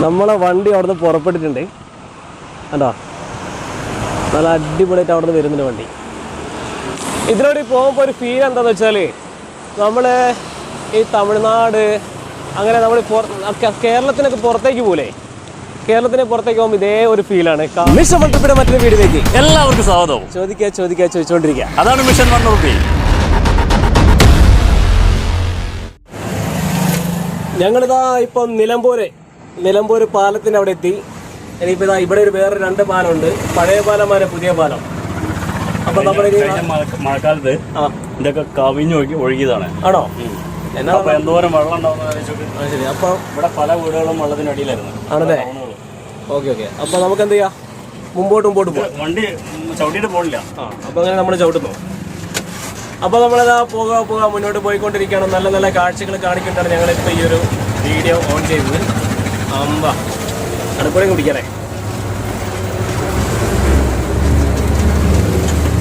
നമ്മളെ വണ്ടി അവിടുന്ന് പുറപ്പെട്ടിട്ടുണ്ട് കണ്ടോ. നല്ല അടിപൊളിയായിട്ട് അവിടുന്ന് വരുന്നുണ്ട് വണ്ടി. ഇതിലൂടെ പോകുമ്പോൾ ഒരു ഫീൽ എന്താണെന്ന് വെച്ചാൽ നമ്മൾ ഈ തമിഴ്നാട് അങ്ങനെ നമ്മൾ കേരളത്തിനൊക്കെ പുറത്തേക്ക് പോലെ, കേരളത്തിന് പുറത്തേക്ക് പോകുമ്പോൾ ഇതേ ഒരു ഫീലാണ്. മിഷൻ 1 മറ്റൊരു വീഡിയോയിലേക്ക് എല്ലാവർക്കും സ്വാഗതം. ചോദിച്ചോണ്ടിരിക്കുക. അതാണ് മിഷൻ 1. ഞങ്ങളിതാ ഇപ്പം നിലമ്പൂർ പാലത്തിൻ്റെ അവിടെ എത്തി. ഇനിയിപ്പോൾ ഇതാ ഇവിടെ വേറെ 2 പാലമുണ്ട്, പഴയ പാലം പുതിയ പാലം. അപ്പൊ നമ്മുടെ മഴക്കാലത്ത് ഇതൊക്കെ കവിഞ്ഞ് ഒഴുകിയതാണ്. ആണോ? എന്തോരം വെള്ളം ഉണ്ടാവുന്ന. ശരി. അപ്പൊ ഇവിടെ പല വീടുകളും വെള്ളത്തിനടിയിലായിരുന്നു. ആണല്ലേ? ഓക്കെ. അപ്പൊ നമുക്ക് എന്ത് ചെയ്യാം, മുമ്പോട്ട് പോകാം. വണ്ടി ചവിട്ടിയിട്ട് പോകില്ല. അപ്പൊ അങ്ങനെ നമ്മൾ ചവിട്ടുന്നു. അപ്പോൾ നമ്മളിതാ പോകാം മുന്നോട്ട് പോയിക്കൊണ്ടിരിക്കുകയാണ്. നല്ല നല്ല കാഴ്ചകൾ കാണിക്കേണ്ടതാണ് ഞങ്ങളിപ്പോൾ ഈ ഒരു വീഡിയോ ഓൺ ചെയ്തത്. അടുക്കളയും കുടിക്കാനേ.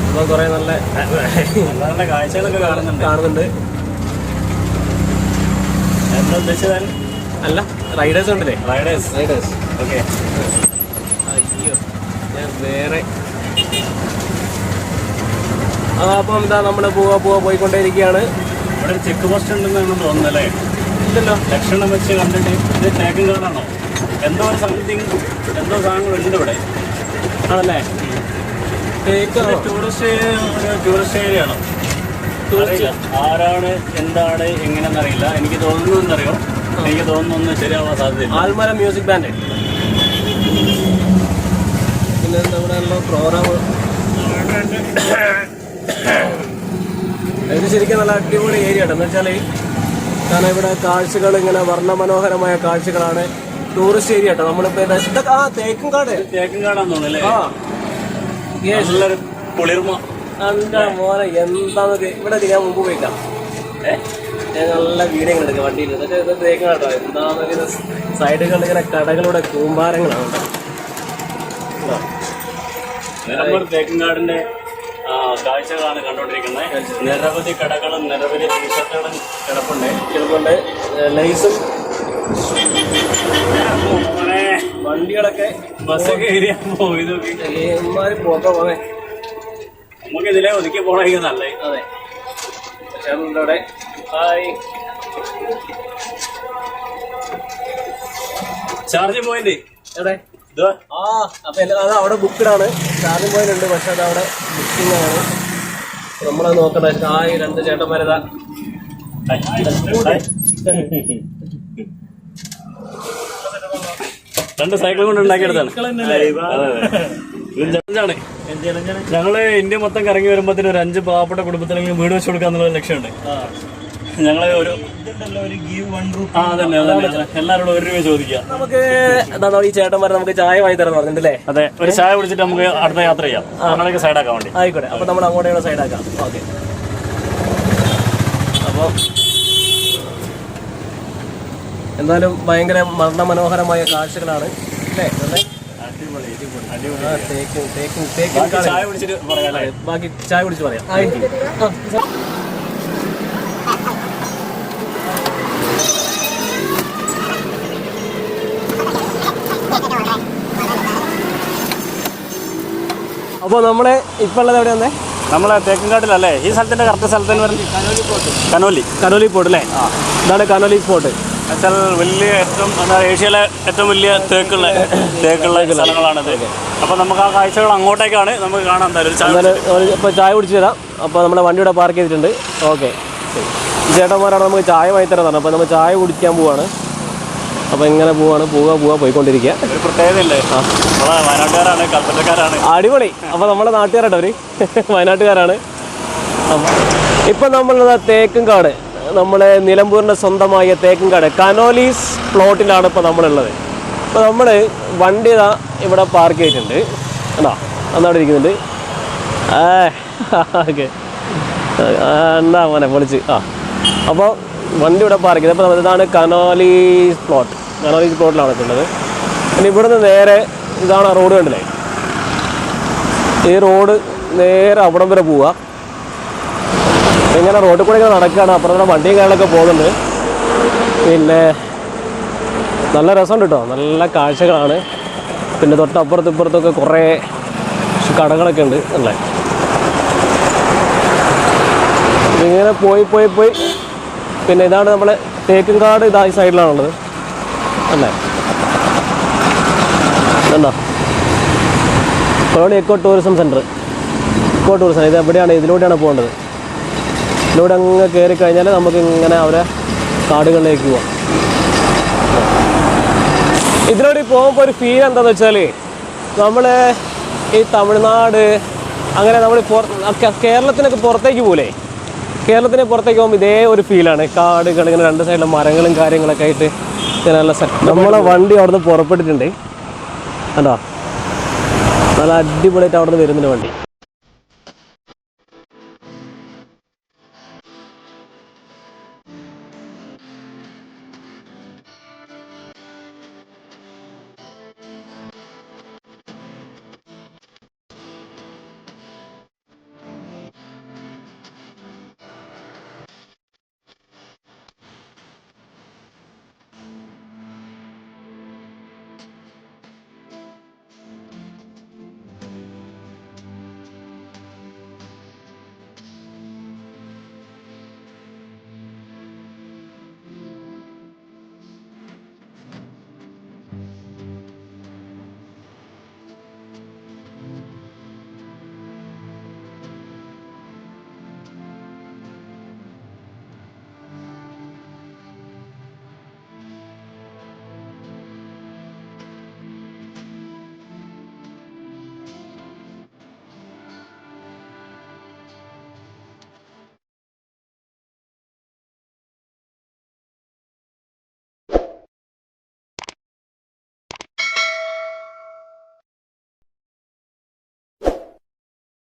അപ്പോൾ കുറേ നല്ല കാഴ്ചകളൊക്കെ കാണുന്നുണ്ട്. എന്താ ഉദ്ദേശിച്ചത്? അല്ല, റൈഡേഴ്സ് ഉണ്ടല്ലേ? റൈഡേഴ്സ്. ഓക്കെ. അയ്യോ, ഞാൻ വേറെ. അപ്പം എന്താ നമ്മൾ പോയിക്കൊണ്ടേയിരിക്കുകയാണ്. ഇവിടെ ചെക്ക് പോസ്റ്റ് ഉണ്ടെന്നാണ് തോന്നുന്നല്ലേ? ഇല്ലല്ലോ, ലക്ഷണം വെച്ച് കണ്ടിട്ട്. ഇത് തേക്കും കാടാണോ? എന്തോ ഒരു സംതിങ്, എന്തോ സാധനങ്ങളുണ്ട് ഇവിടെ. ആണല്ലേ? ടൂറിസ്റ്റ് ഏരിയ ആണോ? ആരാണ്, എന്താണ്, എങ്ങനെയെന്നറിയില്ല. എനിക്ക് തോന്നുന്നു എന്നറിയോ, എനിക്ക് തോന്നുന്നു ശരിയാവാൻ സാധ്യതയില്ല. ആൽമര മ്യൂസിക് ബാൻഡ്. പിന്നെ നമ്മുടെ പ്രോഗ്രാം. ഇത് ശരിക്കും നല്ല അടിപൊളി ഏരിയ ആണ്. എന്ന് വെച്ചാൽ കാരണം ഇവിടെ കാഴ്ചകൾ ഇങ്ങനെ വർണ്ണമനോഹരമായ കാഴ്ചകളാണ്. ടൂറിസ്റ്റ് ഏരിയ കേട്ടോ. നമ്മളിപ്പോൾ തേക്കും കാടാന്ന് തോന്നുന്നല്ലേ? കുളിർമ. മോനെ എന്താന്നൊക്കെ ഇവിടെ ഞാൻ മുമ്പ് പോയിക്കാം. ഞാൻ നല്ല വീഡിയോ ഇങ്ങനെ എടുക്കാം വണ്ടിയിൽ. ഇതൊക്കെ തേക്കും കാട്ടോ. എന്താന്നൊക്കെ സൈഡുകളിൽ ഇങ്ങനെ കടകളുടെ കൂമ്പാരങ്ങളാണ്. തേക്കുംകാടിന്റെ കാഴ്ചകളാണ് കണ്ടുകൊണ്ടിരിക്കുന്നത്. നിരവധി കടകളും നിരവധി ടീഷർട്ടുകളും കിടപ്പുണ്ട്. ലൈസും വണ്ടികളൊക്കെ ബസ്സൊക്കെ ഏരിയ ഇതൊക്കെ പോകാൻ പോകേ. നമുക്ക് ഇതിലെ ഒതുക്കി പോകണമെങ്കിൽ നല്ലേ. അതെ. പക്ഷെ അവിടെ ചാർജിങ് പോയിന്റ് എവിടെ? അപ്പൊ അത് അവിടെ ബുക്കിഡാണ്. ചാർജിങ് പോയിന്റ് ഉണ്ട്, പക്ഷെ അത് അവിടെ ബുക്കിംഗ് ആണ്. നമ്മളത് നോക്കണ്ട. 2 ചേട്ടന്മാരതാ 2 സൈക്കിൾ കൊണ്ട് ഉണ്ടാക്കിയെടുത്താണ്. ഞങ്ങള് ഇന്ത്യ മൊത്തം കറങ്ങി വരുമ്പോഴത്തേന് ഒരു 5 പാവപ്പെട്ട കുടുംബത്തിനെങ്കിലും വീട് വെച്ച് കൊടുക്കാന്നുള്ള ലക്ഷ്യമുണ്ട്. ഞങ്ങള് എല്ലാവരോടും 1 രൂപ ചോദിക്കാം. നമുക്ക് ഈ ചേട്ടന്മാരെ നമുക്ക് ചായ വാങ്ങി തരാന്ന് പറഞ്ഞിട്ടുണ്ടല്ലേ? അതെ, ഒരു ചായ കുടിച്ചിട്ട് നമുക്ക് അടുത്ത യാത്ര ചെയ്യാം. അങ്ങനെയൊക്കെ സൈഡാക്കാൻ വേണ്ടി. ആയിക്കോട്ടെ. അപ്പൊ നമ്മൾ അങ്ങോട്ടേക്ക് സൈഡാക്കാം. ഓക്കെ. അപ്പോൾ എന്തായാലും ഭയങ്കര മനോഹരമായ കാഴ്ചകളാണ് അല്ലേ? ബാക്കി ചായ കുടിച്ച് പറയാം. അപ്പോൾ നമ്മളെ ഇപ്പം ഉള്ളത് എവിടെയാന്നേ? നമ്മളെ തേക്കുംകാട്ടിലല്ലേ? ഈ സ്ഥലത്തിന്റെ കറക്റ്റ് സ്ഥലത്തിന് വരുന്നത് കനോലി പോർട്ട് അല്ലേ? ഇതാണ് കനോലി സ്പോട്ട്. എന്നുവെച്ചാൽ വലിയ ഏഷ്യയിലെ ഏറ്റവും വലിയ തേക്കുള്ള സ്ഥലങ്ങളാണിത്. അപ്പോൾ നമുക്ക് ആ കാഴ്ചകൾ അങ്ങോട്ടേക്കാണ് നമുക്ക് കാണാൻ. ഇപ്പോൾ ചായ കുടിച്ച് തരാം. അപ്പോൾ നമ്മുടെ വണ്ടി ഇവിടെ പാർക്ക് ചെയ്തിട്ടുണ്ട്. ഓക്കെ. ഈ ചേട്ടന്മാരാണ് നമുക്ക് ചായ വാങ്ങി തരാൻ പറഞ്ഞത്. അപ്പോൾ നമ്മൾ ചായ കുടിക്കാൻ പോവാണ്. അപ്പോൾ ഇങ്ങനെ പോയിക്കൊണ്ടിരിക്കുക. ഒരു പ്രത്യേകതയില്ലേ? വയനാട്ടുകാരാണ്, കൽപ്പറ്റക്കാരാണ്. അടിപൊളി. അപ്പോൾ നമ്മുടെ നാട്ടുകാരാട്ടോ അവർ, വയനാട്ടുകാരാണ്. ഇപ്പം നമ്മളുടെ തേക്കുംകാട്, നമ്മളെ നിലമ്പൂരിൻ്റെ സ്വന്തമായ തേക്കുംകാട് കനോലീസ് പ്ലോട്ടിലാണ് ഇപ്പോൾ നമ്മളുള്ളത്. അപ്പോൾ നമ്മൾ വണ്ടി ഇവിടെ പാർക്ക് ചെയ്തിട്ടുണ്ട്. അന്നവിടെ ഇരിക്കുന്നുണ്ട്. ഓക്കെ. എന്താ മോനെ പൊളിച്ച്. അപ്പോൾ വണ്ടി ഇവിടെ പാർക്ക് ചെയ്ത്. അപ്പോൾ ഇതാണ് കനോലീസ് പ്ലോട്ടിലാണ് എത്തുന്നത്. പിന്നെ ഇവിടുന്ന് നേരെ ഇതാണ് റോഡ് കണ്ടില്ലേ? ഈ റോഡ് നേരെ അവിടം വരെ പോവുക. ഇങ്ങനെ റോഡിൽ കൂടെ ഇങ്ങനെ നടക്കുകയാണ്. അപ്പുറത്തെ വണ്ടിയും കാര്യങ്ങളൊക്കെ പോകുന്നുണ്ട്. പിന്നെ നല്ല രസമുണ്ട് കേട്ടോ, നല്ല കാഴ്ചകളാണ്. പിന്നെ തൊട്ടപ്പുറത്തും ഇപ്പുറത്തൊക്കെ കുറേ കടകളൊക്കെ ഉണ്ട് അല്ലേ. ഇങ്ങനെ പോയി പോയി പോയി പിന്നെ ഇതാണ് നമ്മളെ തേക്കുംകാട്, ഇതാ ഈ സൈഡിലാണുള്ളത് അല്ലേ. കണ്ടോ, ഇവിടെ eco tourism centre, eco tourism ഇത് എവിടെയാണ്, ഇതിലൂടെയാണ് പോകേണ്ടത്. ഇതിലൂടെ അങ്ങ് കയറി കഴിഞ്ഞാൽ നമുക്ക് ഇങ്ങനെ അവരെ കാടുകളിലേക്ക് പോവാം. ഇതിലൂടെ പോകുമ്പോൾ ഒരു ഫീൽ എന്താണെന്ന് വെച്ചാൽ നമ്മൾ ഈ തമിഴ്നാട് അങ്ങനെ നമ്മൾ കേരളത്തിനൊക്കെ പുറത്തേക്ക് പോലെ, കേരളത്തിന് പുറത്തേക്ക് പോകുമ്പോൾ ഇതേ ഒരു ഫീലാണ്. കാടുകൾ ഇങ്ങനെ രണ്ട് സൈഡിലെ മരങ്ങളും കാര്യങ്ങളൊക്കെ ആയിട്ട് ഇങ്ങനെ നല്ല സെറ്റ്. നമ്മളെ വണ്ടി അവിടെ നിന്ന് പുറപ്പെട്ടിട്ടുണ്ട് കണ്ടോ, നല്ല അടിപൊളിയായിട്ട് അവിടെ നിന്ന് വരുന്നുണ്ട് വണ്ടി.